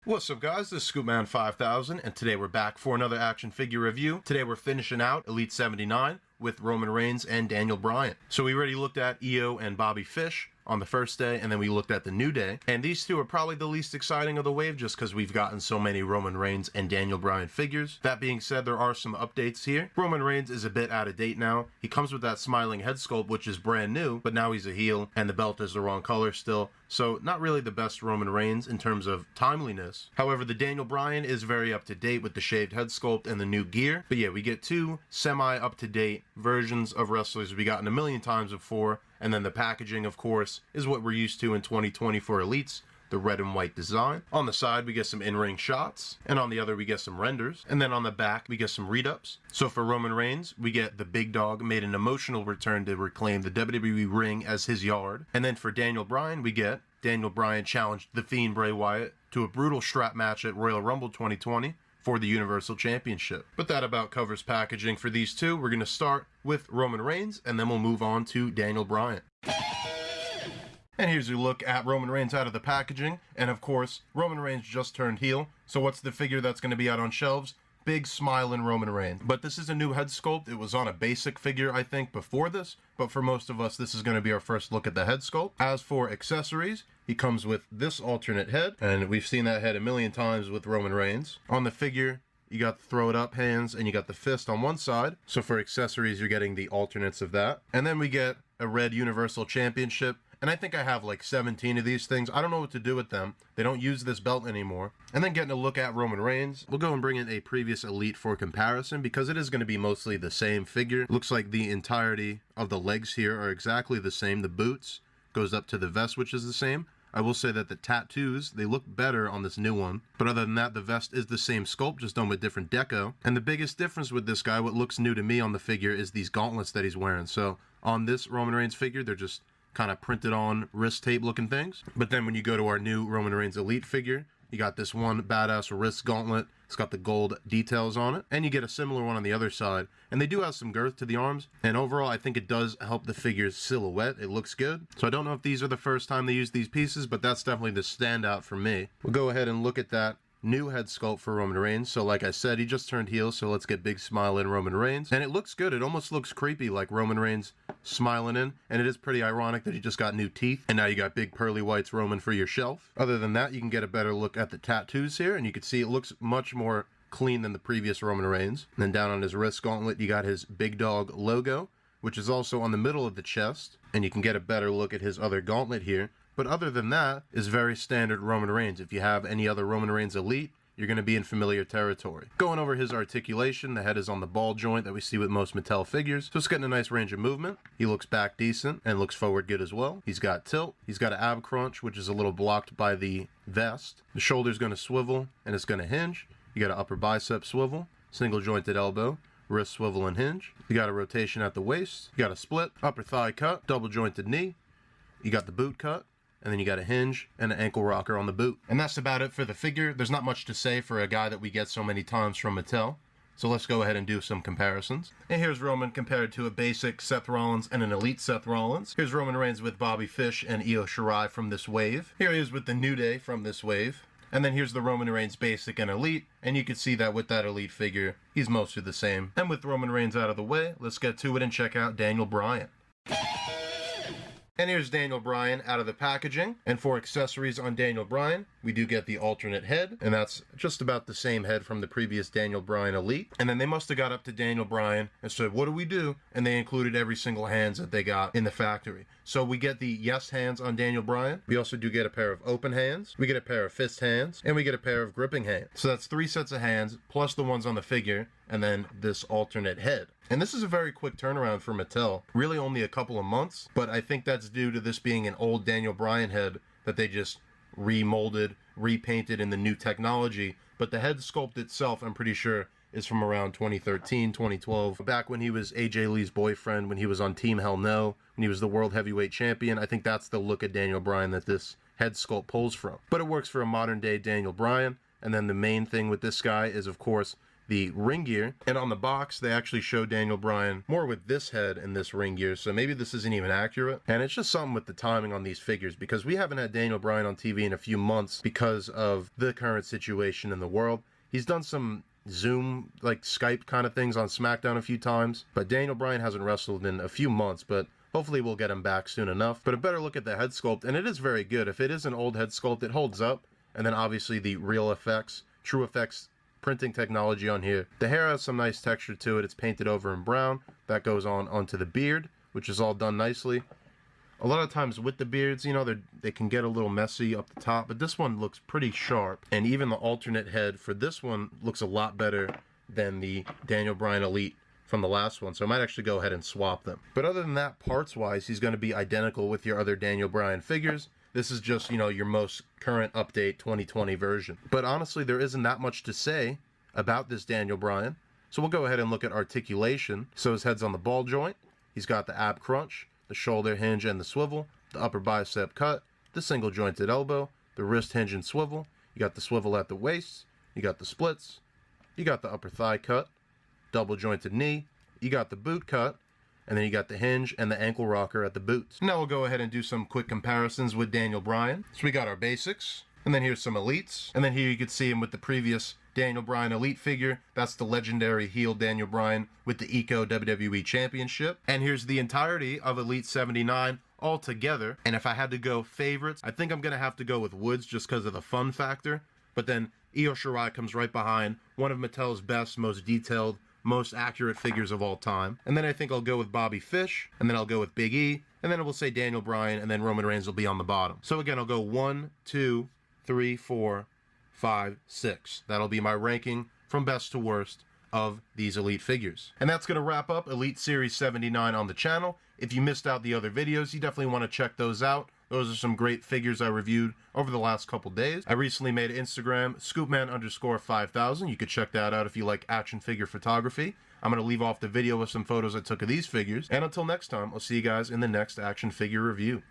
What's up guys, this is Scoopman 5000 and today we're back for another action figure review. Today we're finishing out Elite 79 with Roman Reigns and Daniel Bryan. So we already looked at Io and Bobby Fish on the first day, and then we looked at the New Day. And these two are probably the least exciting of the wave just because we've gotten so many Roman Reigns and Daniel Bryan figures. That being said, there are some updates here. Roman Reigns is a bit out of date now. He comes with that smiling head sculpt, which is brand new, but now he's a heel, and the belt is the wrong color still. So not really the best Roman Reigns in terms of timeliness. However, the Daniel Bryan is very up to date with the shaved head sculpt and the new gear. But yeah, we get two semi-up-to-date versions of wrestlers we've gotten a million times before. And then the packaging, of course, is what we're used to in 2020 for Elites, the red and white design. On the side, we get some in-ring shots, and on the other, we get some renders. And then on the back, we get some read-ups. So for Roman Reigns, we get the big dog made an emotional return to reclaim the WWE ring as his yard. And then for Daniel Bryan, we get Daniel Bryan challenged The Fiend Bray Wyatt to a brutal strap match at Royal Rumble 2020 for the Universal Championship. But that about covers packaging for these two. We're going to start with Roman Reigns, and then we'll move on to Daniel Bryan. And here's your look at Roman Reigns out of the packaging. And of course, Roman Reigns just turned heel. So what's the figure that's going to be out on shelves? Big smiling Roman Reigns. But this is a new head sculpt. It was on a basic figure, I think, before this. But for most of us, this is going to be our first look at the head sculpt. As for accessories, he comes with this alternate head. And we've seen that head a million times with Roman Reigns. On the figure, you got the throw it up hands and you got the fist on one side. So for accessories, you're getting the alternates of that. And then we get a red Universal Championship. And I think I have like 17 of these things. I don't know what to do with them. They don't use this belt anymore. And then getting a look at Roman Reigns. We'll go and bring in a previous Elite for comparison because it is going to be mostly the same figure. Looks like the entirety of the legs here are exactly the same. The boots goes up to the vest, which is the same. I will say that the tattoos, they look better on this new one. But other than that, the vest is the same sculpt, just done with different deco. And the biggest difference with this guy, what looks new to me on the figure, is these gauntlets that he's wearing. So on this Roman Reigns figure, they're just kind of printed on wrist tape looking things. But then when you go to our new Roman Reigns Elite figure, you got this one badass wrist gauntlet. It's got the gold details on it. And you get a similar one on the other side. And they do have some girth to the arms. And overall, I think it does help the figure's silhouette. It looks good. So I don't know if these are the first time they use these pieces, but that's definitely the standout for me. We'll go ahead and look at that new head sculpt for Roman Reigns. So like I said, he just turned heel, so let's get big smile in Roman Reigns. And it looks good. It almost looks creepy, like Roman Reigns smiling in. And it is pretty ironic that he just got new teeth. And now you got big pearly whites Roman for your shelf. Other than that, you can get a better look at the tattoos here. And you can see it looks much more clean than the previous Roman Reigns. And then down on his wrist gauntlet, you got his big dog logo, which is also on the middle of the chest. And you can get a better look at his other gauntlet here. But other than that, is very standard Roman Reigns. If you have any other Roman Reigns Elite, you're going to be in familiar territory. Going over his articulation, the head is on the ball joint that we see with most Mattel figures. So it's getting a nice range of movement. He looks back decent and looks forward good as well. He's got tilt. He's got an ab crunch, which is a little blocked by the vest. The shoulder's going to swivel and it's going to hinge. You got an upper bicep swivel, single jointed elbow, wrist swivel and hinge. You got a rotation at the waist. You got a split, upper thigh cut, double jointed knee. You got the boot cut. And then you got a hinge and an ankle rocker on the boot. And that's about it for the figure. There's not much to say for a guy that we get so many times from Mattel. So let's go ahead and do some comparisons. And here's Roman compared to a basic Seth Rollins and an Elite Seth Rollins. Here's Roman Reigns with Bobby Fish and Io Shirai from this wave. Here he is with the New Day from this wave. And then here's the Roman Reigns Basic and Elite. And you can see that with that Elite figure, he's mostly the same. And with Roman Reigns out of the way, let's get to it and check out Daniel Bryan. And here's Daniel Bryan out of the packaging. And for accessories on Daniel Bryan, we do get the alternate head. And that's just about the same head from the previous Daniel Bryan Elite. And then they must have got up to Daniel Bryan and said, what do we do? And they included every single hands that they got in the factory. So we get the yes hands on Daniel Bryan. We also do get a pair of open hands. We get a pair of fist hands. And we get a pair of gripping hands. So that's 3 sets of hands, plus the ones on the figure, and then this alternate head. And this is a very quick turnaround for Mattel. Really only a couple of months, but I think that's due to this being an old Daniel Bryan head that they just remolded, repainted in the new technology. But the head sculpt itself, I'm pretty sure, is from around 2013, 2012. Back when he was AJ Lee's boyfriend, when he was on Team Hell No, when he was the World Heavyweight Champion. I think that's the look at Daniel Bryan that this head sculpt pulls from. But it works for a modern day Daniel Bryan. And then the main thing with this guy is, of course, the ring gear. And on the box, they actually show Daniel Bryan more with this head and this ring gear, so maybe this isn't even accurate. And it's just something with the timing on these figures, because we haven't had Daniel Bryan on TV in a few months because of the current situation in the world. He's done some Zoom, like Skype kind of things on SmackDown a few times, but Daniel Bryan hasn't wrestled in a few months, but hopefully we'll get him back soon enough. But a better look at the head sculpt, and it is very good. If it is an old head sculpt, it holds up. And then obviously the real effects, true effects printing technology on here. The hair has some nice texture to it. It's painted over in brown. That goes onto the beard, which is all done nicely. A lot of times with the beards, you know, they can get a little messy up the top, but this one looks pretty sharp. And even the alternate head for this one looks a lot better than the Daniel Bryan Elite from the last one, so I might actually go ahead and swap them. But other than that, parts-wise, he's going to be identical with your other Daniel Bryan figures. This is just, you know, your most current update 2020 version. But honestly, there isn't that much to say about this Daniel Bryan, so we'll go ahead and look at articulation. So his head's on the ball joint, he's got the ab crunch, the shoulder hinge and the swivel, the upper bicep cut, the single jointed elbow, the wrist hinge and swivel, you got the swivel at the waist, you got the splits, you got the upper thigh cut, double jointed knee, you got the boot cut, and then you got the hinge and the ankle rocker at the boots. Now we'll go ahead and do some quick comparisons with Daniel Bryan. So we got our basics, and then here's some elites, and then here you could see him with the previous Daniel Bryan Elite figure. That's the legendary heel Daniel Bryan with the Eco WWE Championship. And here's the entirety of Elite 79 all together. And if I had to go favorites, I think I'm going to have to go with Woods just because of the fun factor. But then Io Shirai comes right behind, one of Mattel's best, most detailed, most accurate figures of all time. And then I think I'll go with Bobby Fish, and then I'll go with Big E, and then we'll say Daniel Bryan, and then Roman Reigns will be on the bottom. So again, I'll go 1, 2, 3, 4, 5, 6. That'll be my ranking from best to worst of these Elite figures. And that's going to wrap up Elite Series 79 on the channel. If you missed out the other videos, you definitely want to check those out. Those are some great figures I reviewed over the last couple days. I recently made an Instagram, scoopman_5000. You could check that out if you like action figure photography. I'm going to leave off the video with some photos I took of these figures. And until next time, I'll see you guys in the next action figure review.